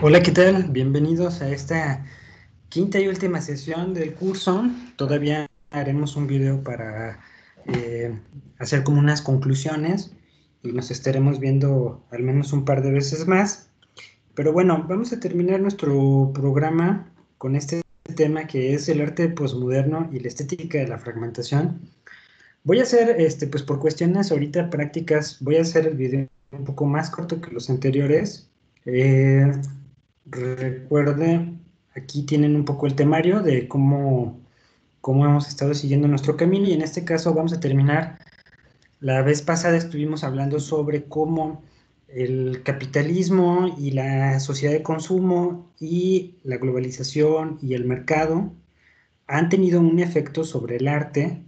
Hola, ¿qué tal? Bienvenidos a esta quinta y última sesión del curso. Todavía haremos un video para hacer como unas conclusiones y nos estaremos viendo al menos un par de veces más. Pero bueno, vamos a terminar nuestro programa con este tema que es el arte posmoderno y la estética de la fragmentación. Voy a hacer, pues por cuestiones ahorita prácticas, voy a hacer el video un poco más corto que los anteriores. Eh, Recuerde, aquí tienen un poco el temario de cómo hemos estado siguiendo nuestro camino y en este caso vamos a terminar. La vez pasada estuvimos hablando sobre cómo el capitalismo y la sociedad de consumo y la globalización y el mercado han tenido un efecto sobre el arte,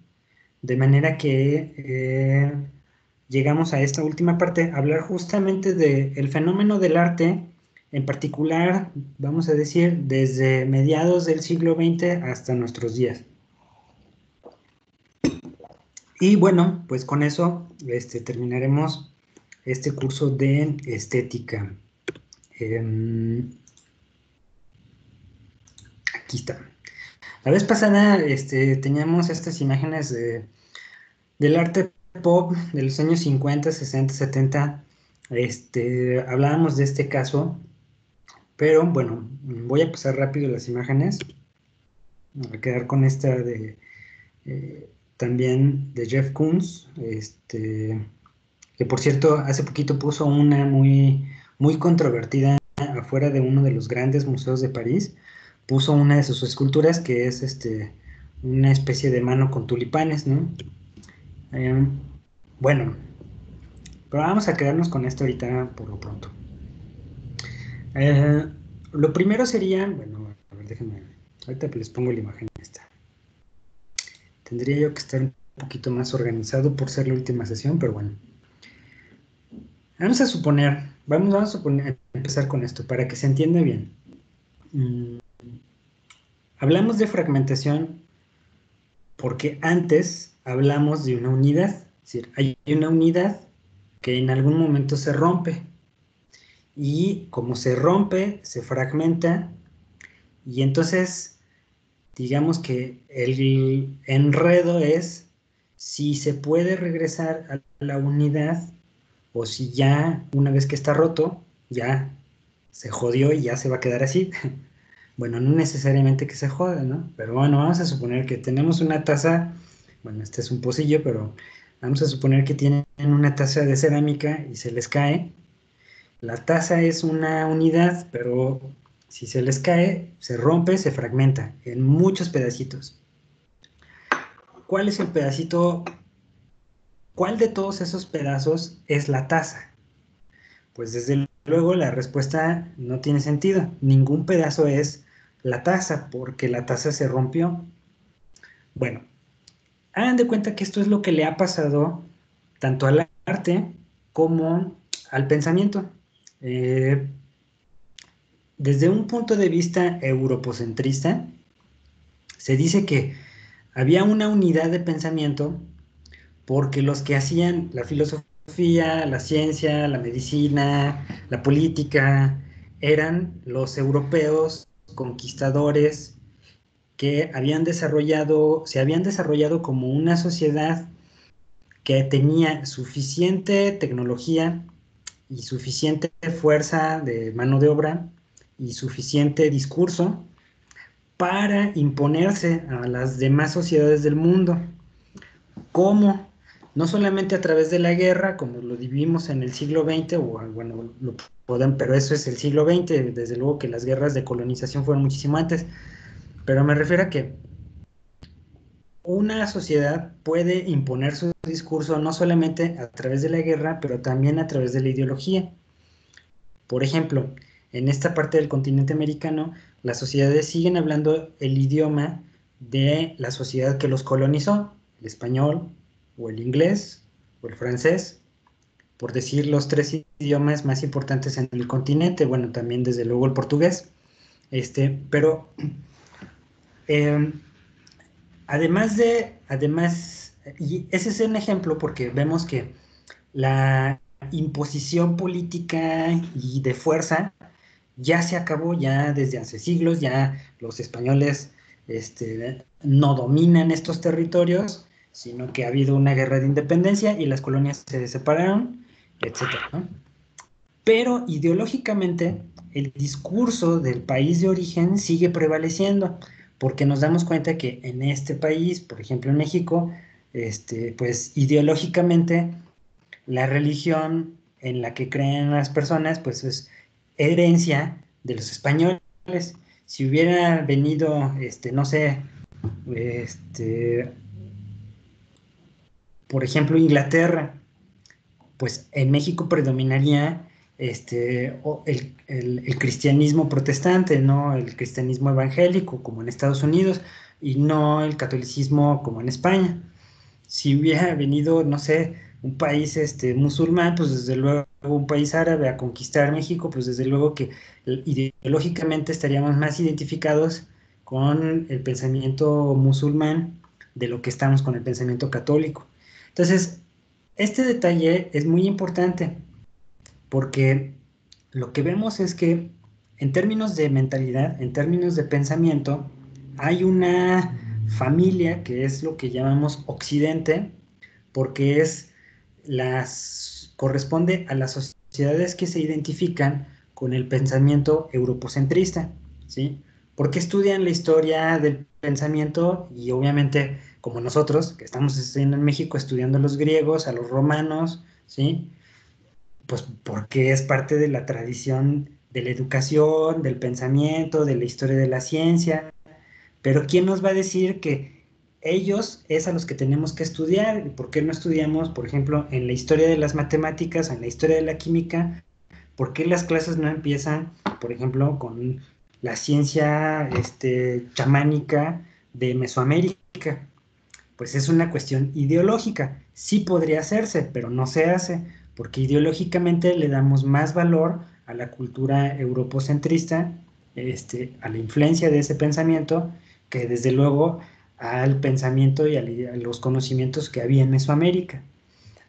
de manera que llegamos a esta última parte, a hablar justamente del fenómeno del arte, en particular, vamos a decir, desde mediados del siglo XX hasta nuestros días. Y bueno, pues con eso terminaremos este curso de estética. Aquí está. La vez pasada teníamos estas imágenes del arte pop de los años 50, 60, 70. Hablábamos de este caso, pero bueno, voy a pasar rápido las imágenes. Me voy a quedar con esta de también de Jeff Koons, que por cierto hace poquito puso una muy controvertida afuera de uno de los grandes museos de París. Puso una de sus esculturas que es una especie de mano con tulipanes, ¿no? Eh, bueno, pero vamos a quedarnos con esto ahorita por lo pronto. Eh, lo primero sería, bueno, a ver, déjenme, ahorita les pongo la imagen esta. Tendría yo que estar un poquito más organizado por ser la última sesión, pero bueno. Vamos a suponer, a empezar con esto para que se entienda bien. Hablamos de fragmentación porque antes hablamos de una unidad, es decir, hay una unidad que en algún momento se rompe y como se rompe, se fragmenta y entonces digamos que el enredo es si se puede regresar a la unidad o si ya una vez que está roto, ya se jodió y ya se va a quedar así. Bueno, no necesariamente que se joda, ¿no? Pero bueno, vamos a suponer que tenemos una taza, bueno, este es un pocillo, pero vamos a suponer que tienen una taza de cerámica y se les cae. La taza es una unidad, pero si se les cae, se rompe, se fragmenta en muchos pedacitos. ¿Cuál es el pedacito? ¿Cuál de todos esos pedazos es la taza? Pues desde luego la respuesta no tiene sentido. Ningún pedazo es la taza porque la taza se rompió. Bueno, hagan de cuenta que esto es lo que le ha pasado tanto al arte como al pensamiento. Eh, Desde un punto de vista europocentrista, se dice que había una unidad de pensamiento porque los que hacían la filosofía, la ciencia, la medicina, la política, eran los europeos conquistadores que se habían desarrollado como una sociedad que tenía suficiente tecnología y suficiente fuerza de mano de obra y suficiente discurso para imponerse a las demás sociedades del mundo. ¿Cómo? No solamente a través de la guerra, como lo vivimos en el siglo XX, o bueno, pero eso es el siglo XX, desde luego que las guerras de colonización fueron muchísimo antes, pero me refiero a que una sociedad puede imponer su discurso no solamente a través de la guerra, pero también a través de la ideología. Por ejemplo, en esta parte del continente americano, las sociedades siguen hablando el idioma de la sociedad que los colonizó, el español, o el inglés, o el francés, por decir los tres idiomas más importantes en el continente, bueno, también desde luego el portugués, pero eh, y ese es un ejemplo porque vemos que la imposición política y de fuerza ya se acabó, ya desde hace siglos, ya los españoles no dominan estos territorios, sino que ha habido una guerra de independencia y las colonias se separaron, etcétera, ¿no? Pero ideológicamente el discurso del país de origen sigue prevaleciendo, porque nos damos cuenta que en este país, por ejemplo en México, pues ideológicamente la religión en la que creen las personas, pues es herencia de los españoles. Si hubiera venido, no sé, este, por ejemplo, Inglaterra, pues en México predominaría el cristianismo protestante, no el cristianismo evangélico como en Estados Unidos y no el catolicismo como en España. Si hubiera venido, no sé, un país musulmán, pues desde luego un país árabe a conquistar México, pues desde luego que ideológicamente estaríamos más identificados con el pensamiento musulmán de lo que estamos con el pensamiento católico. Entonces, este detalle es muy importante porque lo que vemos es que en términos de mentalidad, en términos de pensamiento, hay una familia que es lo que llamamos Occidente, porque corresponde a las sociedades que se identifican con el pensamiento europocentrista, ¿sí? Porque estudian la historia del pensamiento y obviamente como nosotros, que estamos en México estudiando a los griegos, a los romanos, ¿sí? Pues porque es parte de la tradición de la educación, del pensamiento, de la historia de la ciencia, pero ¿quién nos va a decir que ellos es a los que tenemos que estudiar? ¿Por qué no estudiamos, por ejemplo, en la historia de las matemáticas, en la historia de la química? ¿Por qué las clases no empiezan, por ejemplo, con la ciencia chamánica de Mesoamérica? Pues es una cuestión ideológica. Sí podría hacerse, pero no se hace, porque ideológicamente le damos más valor a la cultura europocentrista, a la influencia de ese pensamiento, que desde luego al pensamiento y a los conocimientos que había en Mesoamérica.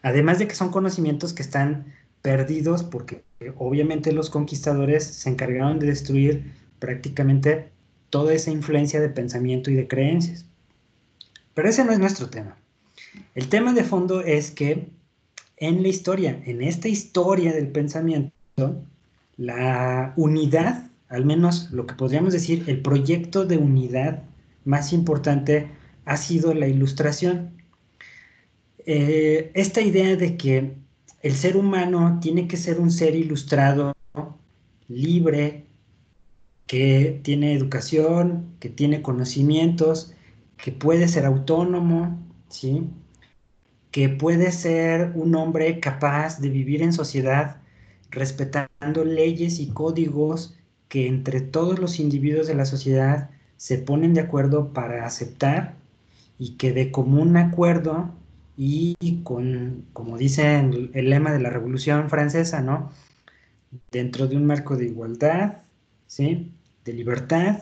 Además de que son conocimientos que están perdidos porque obviamente los conquistadores se encargaron de destruir prácticamente toda esa influencia de pensamiento y de creencias. Pero ese no es nuestro tema. El tema de fondo es que en la historia, en esta historia del pensamiento, la unidad, al menos lo que podríamos decir, el proyecto de unidad más importante ha sido la ilustración. Esta idea de que el ser humano tiene que ser un ser ilustrado, libre, que tiene educación, que tiene conocimientos, que puede ser autónomo, ¿sí? Que puede ser un hombre capaz de vivir en sociedad respetando leyes y códigos que entre todos los individuos de la sociedad se ponen de acuerdo para aceptar y que de común acuerdo y con, como dice el lema de la Revolución Francesa, ¿no? Dentro de un marco de igualdad, ¿sí? De libertad,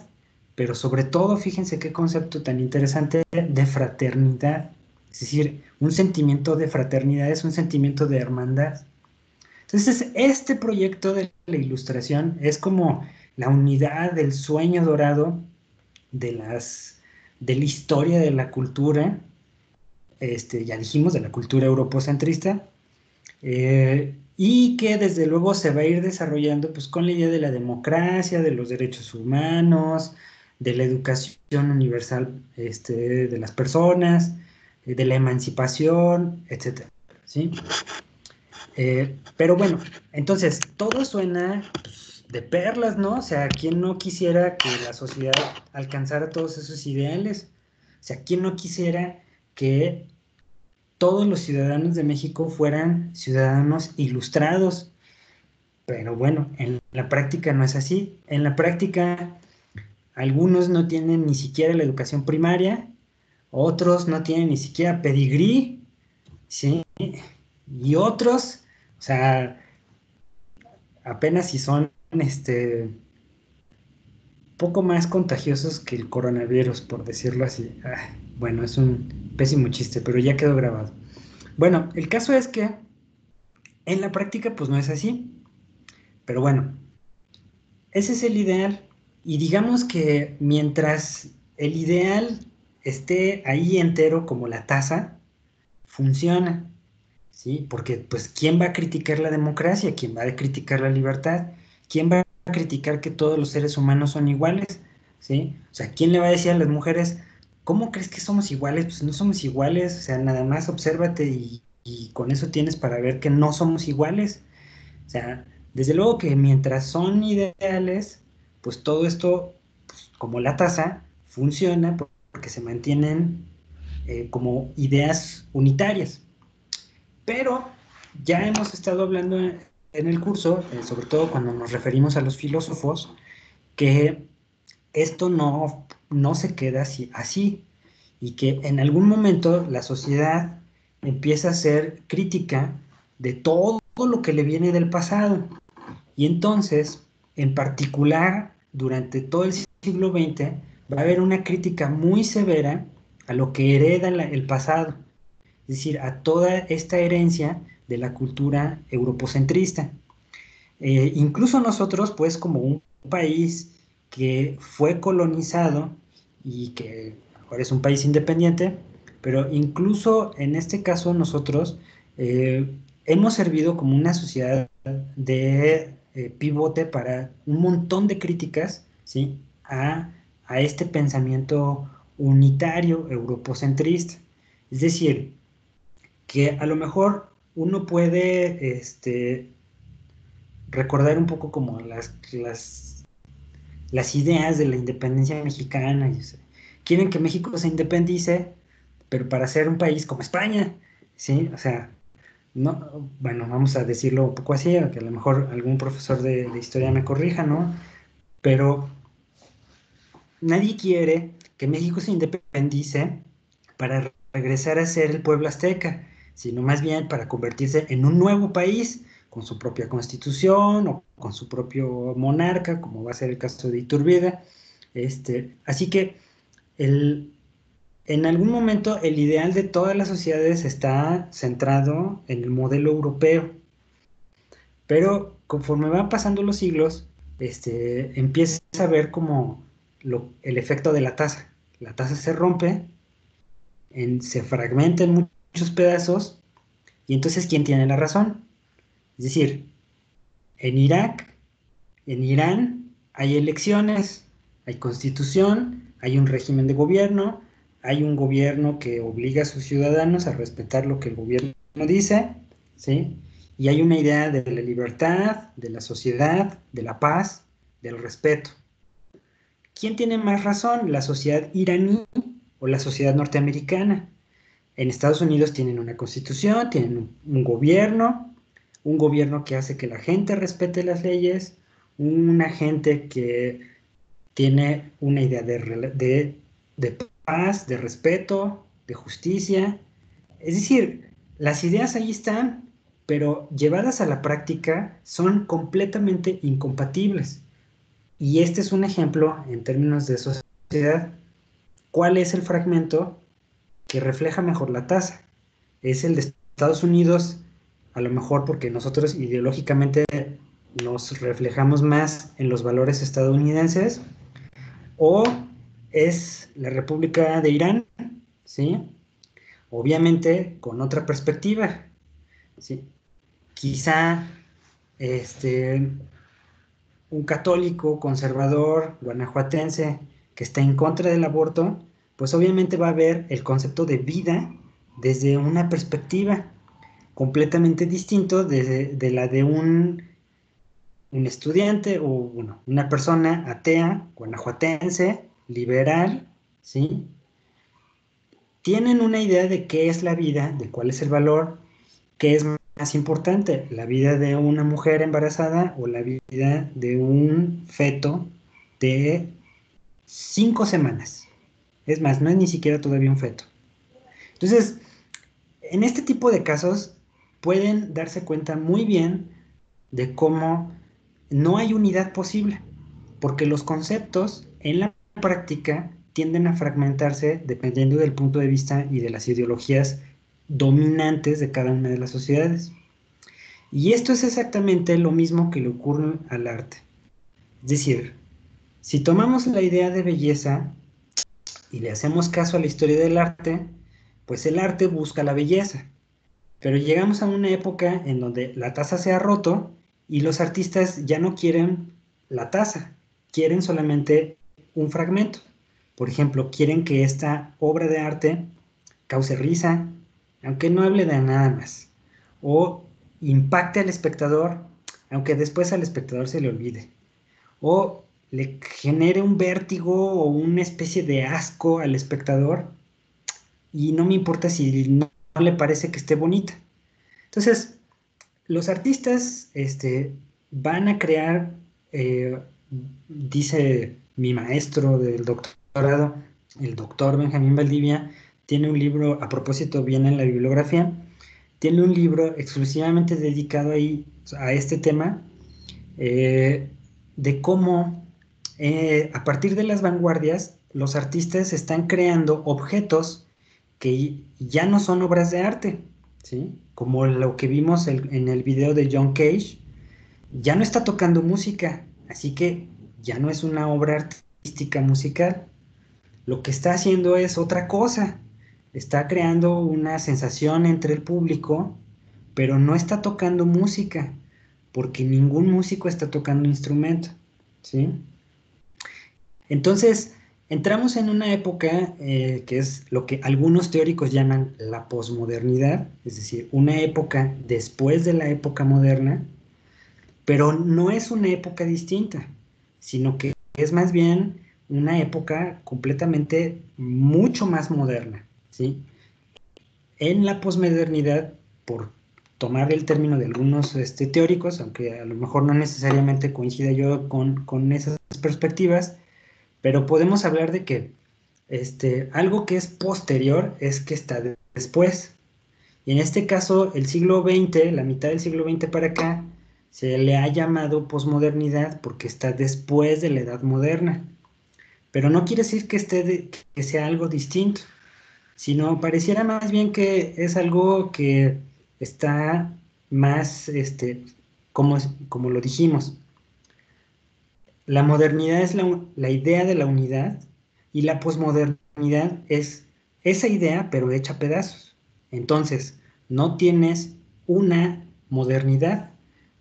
pero sobre todo, fíjense qué concepto tan interesante de fraternidad. Es decir, un sentimiento de fraternidad es un sentimiento de hermandad. Entonces, este proyecto de la ilustración es como la unidad del sueño dorado de de la historia de la cultura, ya dijimos, de la cultura europocentrista, y que desde luego se va a ir desarrollando pues con la idea de la democracia, de los derechos humanos, de la educación universal de las personas, de la emancipación, etcétera, ¿sí? Pero bueno, entonces todo suena pues, de perlas, ¿no? O sea, ¿quién no quisiera que la sociedad alcanzara todos esos ideales? O sea, ¿quién no quisiera que todos los ciudadanos de México fueran ciudadanos ilustrados? Pero bueno, en la práctica no es así. En la práctica, algunos no tienen ni siquiera la educación primaria, otros no tienen ni siquiera pedigrí, ¿sí? Y otros, o sea, apenas si son poco más contagiosos que el coronavirus, por decirlo así. Ah, bueno, es un pésimo chiste, pero ya quedó grabado. Bueno, el caso es que en la práctica pues no es así. Pero bueno, ese es el ideal. Y digamos que mientras el ideal esté ahí entero como la taza, funciona, ¿sí? Porque, pues, ¿quién va a criticar la democracia? ¿Quién va a criticar la libertad? ¿Quién va a criticar que todos los seres humanos son iguales? ¿Sí? O sea, ¿quién le va a decir a las mujeres, ¿cómo crees que somos iguales? Pues no somos iguales, o sea, nada más obsérvate y con eso tienes para ver que no somos iguales. O sea, desde luego que mientras son ideales, pues todo esto, pues, como la taza, funciona porque se mantienen como ideas unitarias. Pero ya hemos estado hablando en el curso, sobre todo cuando nos referimos a los filósofos, que esto no se queda así, y que en algún momento la sociedad empieza a ser crítica de todo lo que le viene del pasado. Y entonces, en particular, durante todo el siglo XX, va a haber una crítica muy severa a lo que hereda el pasado, es decir, a toda esta herencia de la cultura europocentrista. Incluso nosotros, pues, como un país que fue colonizado y que ahora es un país independiente, pero incluso en este caso nosotros hemos servido como una sociedad de pivote para un montón de críticas, ¿sí? a este pensamiento unitario europocentrista. Es decir, que a lo mejor uno puede recordar un poco como las ideas de la independencia mexicana. Quieren que México se independice, pero para ser un país como España, ¿sí? O sea, no, bueno, vamos a decirlo un poco así, aunque a lo mejor algún profesor de historia me corrija, ¿no? Pero nadie quiere que México se independice para regresar a ser el pueblo azteca, sino más bien para convertirse en un nuevo país con su propia constitución o con su propio monarca, como va a ser el caso de Iturbide. Así que el, en algún momento el ideal de todas las sociedades está centrado en el modelo europeo, pero conforme van pasando los siglos, empieza a ver como el efecto de la taza. La taza se rompe, se fragmenta en muchos pedazos, y entonces, ¿quién tiene la razón? Es decir, en Irak, en Irán, hay elecciones, hay constitución, hay un régimen de gobierno, hay un gobierno que obliga a sus ciudadanos a respetar lo que el gobierno dice, ¿sí? Y hay una idea de la libertad, de la sociedad, de la paz, del respeto. ¿Quién tiene más razón, la sociedad iraní o la sociedad norteamericana? En Estados Unidos tienen una constitución, tienen un gobierno que hace que la gente respete las leyes, una gente que tiene una idea de paz, de respeto, de justicia. Es decir, las ideas ahí están, pero llevadas a la práctica son completamente incompatibles. Y este es un ejemplo en términos de sociedad. ¿Cuál es el fragmento que refleja mejor la tasa? ¿Es el de Estados Unidos? A lo mejor porque nosotros ideológicamente nos reflejamos más en los valores estadounidenses, o es la República de Irán, ¿sí? Obviamente con otra perspectiva, ¿sí? Quizá este, un católico conservador guanajuatense que está en contra del aborto, pues obviamente va a ver el concepto de vida desde una perspectiva completamente distinto de la de un estudiante o bueno, una persona atea, guanajuatense, liberal, ¿sí? Tienen una idea de qué es la vida, de cuál es el valor, qué es más importante, la vida de una mujer embarazada o la vida de un feto de 5 semanas. Es más, no es ni siquiera todavía un feto. Entonces, en este tipo de casos pueden darse cuenta muy bien de cómo no hay unidad posible, porque los conceptos en la práctica tienden a fragmentarse dependiendo del punto de vista y de las ideologías dominantes de cada una de las sociedades. Y esto es exactamente lo mismo que le ocurre al arte. Es decir, si tomamos la idea de belleza y le hacemos caso a la historia del arte, pues el arte busca la belleza. Pero llegamos a una época en donde la taza se ha roto y los artistas ya no quieren la taza, quieren solamente un fragmento. Por ejemplo, quieren que esta obra de arte cause risa, aunque no hable de nada más, o impacte al espectador, aunque después al espectador se le olvide, o le genere un vértigo o una especie de asco al espectador y no me importa si no le parece que esté bonita. Entonces, los artistas van a crear, eh, dice mi maestro del doctorado, el doctor Benjamín Valdivia, tiene un libro, a propósito, viene en la bibliografía, tiene un libro exclusivamente dedicado ahí a este tema, eh, de cómo a partir de las vanguardias los artistas están creando objetos que ya no son obras de arte, ¿sí? Como lo que vimos en el video de John Cage, ya no está tocando música, así que ya no es una obra artística musical. Lo que está haciendo es otra cosa. Está creando una sensación entre el público, pero no está tocando música, porque ningún músico está tocando instrumento, ¿sí? Entonces, entramos en una época que es lo que algunos teóricos llaman la posmodernidad, es decir, una época después de la época moderna, pero no es una época distinta, sino que es más bien una época completamente mucho más moderna, ¿sí? En la posmodernidad, por tomar el término de algunos teóricos, aunque a lo mejor no necesariamente coincida yo con esas perspectivas, pero podemos hablar de que algo que es posterior es que está después. Y en este caso, el siglo XX, la mitad del siglo XX para acá, se le ha llamado posmodernidad porque está después de la edad moderna. Pero no quiere decir que, que sea algo distinto, sino pareciera más bien que es algo que está más, como lo dijimos, la modernidad es la idea de la unidad y la posmodernidad es esa idea pero hecha a pedazos. Entonces, no tienes una modernidad,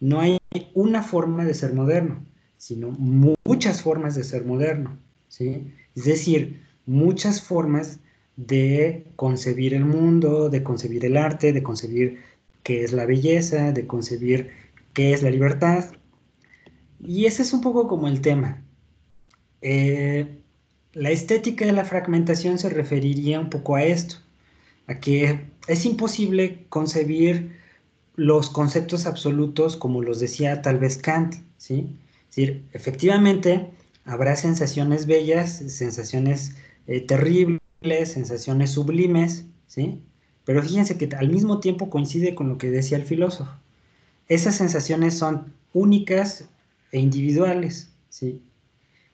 no hay una forma de ser moderno, sino muchas formas de ser moderno, ¿sí? Es decir, muchas formas de concebir el mundo, de concebir el arte, de concebir qué es la belleza, de concebir qué es la libertad. Y ese es un poco como el tema. Eh, la estética de la fragmentación se referiría un poco a esto, a que es imposible concebir los conceptos absolutos como los decía tal vez Kant, ¿sí? Es decir, efectivamente habrá sensaciones bellas, sensaciones terribles, sensaciones sublimes, ¿sí? Pero fíjense que al mismo tiempo coincide con lo que decía el filósofo. Esas sensaciones son únicas e individuales, ¿sí?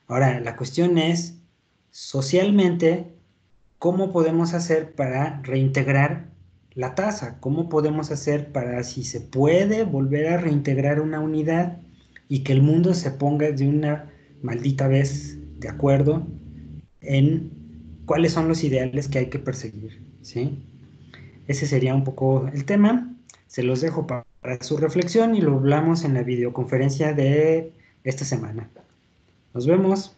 Ahora, la cuestión es, socialmente, ¿cómo podemos hacer para reintegrar la tasa? ¿Cómo podemos hacer para, si se puede, volver a reintegrar una unidad y que el mundo se ponga de una maldita vez de acuerdo en cuáles son los ideales que hay que perseguir? ¿Sí? Ese sería un poco el tema. Se los dejo para su reflexión y lo hablamos en la videoconferencia de esta semana. Nos vemos.